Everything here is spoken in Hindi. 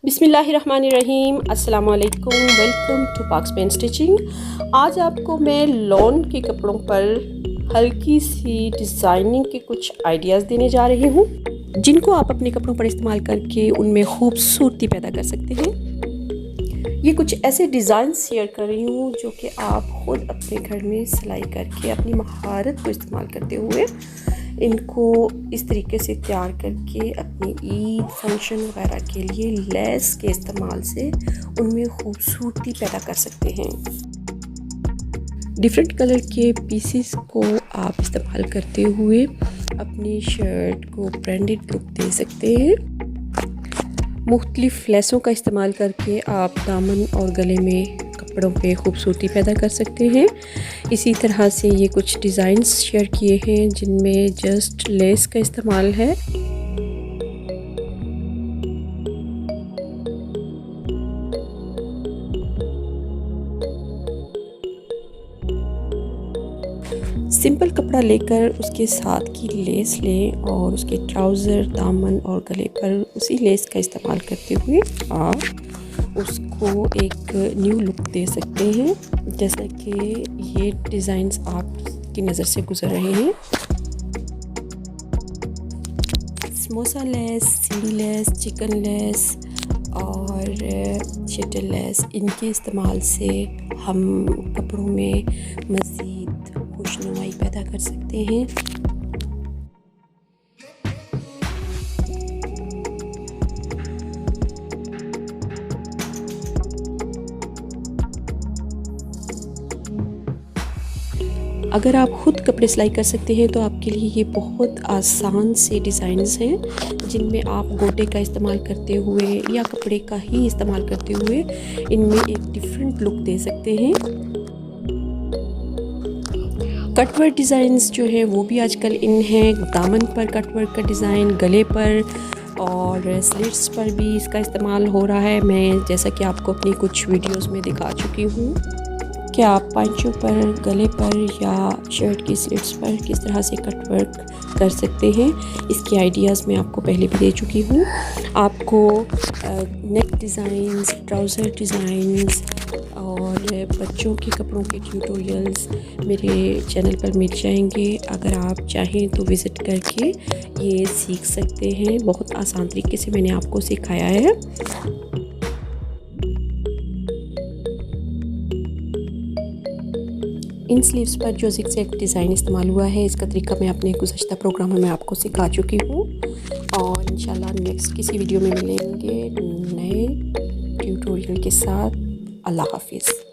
बिस्मिल्लाहिर्रहमानिर्रहीम, अस्सलाम वालेकुम। Welcome to Paks pen stitching. आज आपको मैं लॉन के कपड़ों पर हल्की सी डिज़ाइनिंग के कुछ आइडियाज़ देने जा रही हूँ, जिनको आप अपने कपड़ों पर इस्तेमाल करके उनमें खूबसूरती पैदा कर सकते हैं। ये कुछ ऐसे डिज़ाइन शेयर कर रही हूँ जो कि आप ख़ुद अपने घर में सिलाई करके अपनी महारत को इस्तेमाल करते हुए इनको इस तरीके से तैयार करके अपनी ईद फंक्शन वगैरह के लिए लेस के इस्तेमाल से उनमें खूबसूरती पैदा कर सकते हैं। डिफरेंट कलर के पीसेस को आप इस्तेमाल करते हुए अपनी शर्ट को ब्रांडेड लुक दे सकते हैं। मुख्तलिफ लेसों का इस्तेमाल करके आप दामन और गले में कपड़ों पे खूबसूरती पैदा कर सकते हैं। इसी तरह से ये कुछ डिज़ाइंस शेयर किए हैं जिनमें जस्ट लेस का इस्तेमाल है। सिंपल कपड़ा लेकर उसके साथ की लेस लें और उसके ट्राउज़र, दामन और गले पर उसी लेस का इस्तेमाल करते हुए आप उसको एक न्यू लुक दे सकते हैं। जैसा कि ये डिज़ाइंस आपकी नज़र से गुज़र रहे हैं। समोसा लेस, सीढ़ी लेस, चिकन लेस और शटल लेस, इनके इस्तेमाल से हम कपड़ों में मज़ीद खुशनुमाई पैदा कर सकते हैं। अगर आप ख़ुद कपड़े सिलाई कर सकते हैं तो आपके लिए ये बहुत आसान से डिज़ाइंस हैं जिनमें आप गोटे का इस्तेमाल करते हुए या कपड़े का ही इस्तेमाल करते हुए इनमें एक डिफरेंट लुक दे सकते हैं। कटवर्क डिज़ाइंस जो है वो भी आजकल इन हैं। दामन पर कटवर्क का डिज़ाइन, गले पर और स्लिट्स पर भी इसका इस्तेमाल हो रहा है। मैं जैसा कि आपको अपनी कुछ वीडियोस में दिखा चुकी हूँ कि आप पांचों पर, गले पर या शर्ट की स्लिट्स पर किस तरह से कटवर्क कर सकते हैं। इसके आइडियाज़ मैं आपको पहले भी दे चुकी हूँ। आपको नेक डिज़ाइंस, ट्राउज़र डिज़ाइंस और बच्चों के कपड़ों के ट्यूटोरियल्स मेरे चैनल पर मिल जाएंगे। अगर आप चाहें तो विज़िट करके ये सीख सकते हैं। बहुत आसान तरीके से मैंने आपको सिखाया है। इन स्लीव्स पर जो ज़िगज़ैग डिज़ाइन इस्तेमाल हुआ है इसका तरीका मैं अपने गुज़श्ता प्रोग्राम में आपको सिखा चुकी हूँ और इंशाल्लाह नेक्स्ट किसी वीडियो में मिलेंगे नए ट्यूटोरियल के साथ। अल्लाह हाफिज़।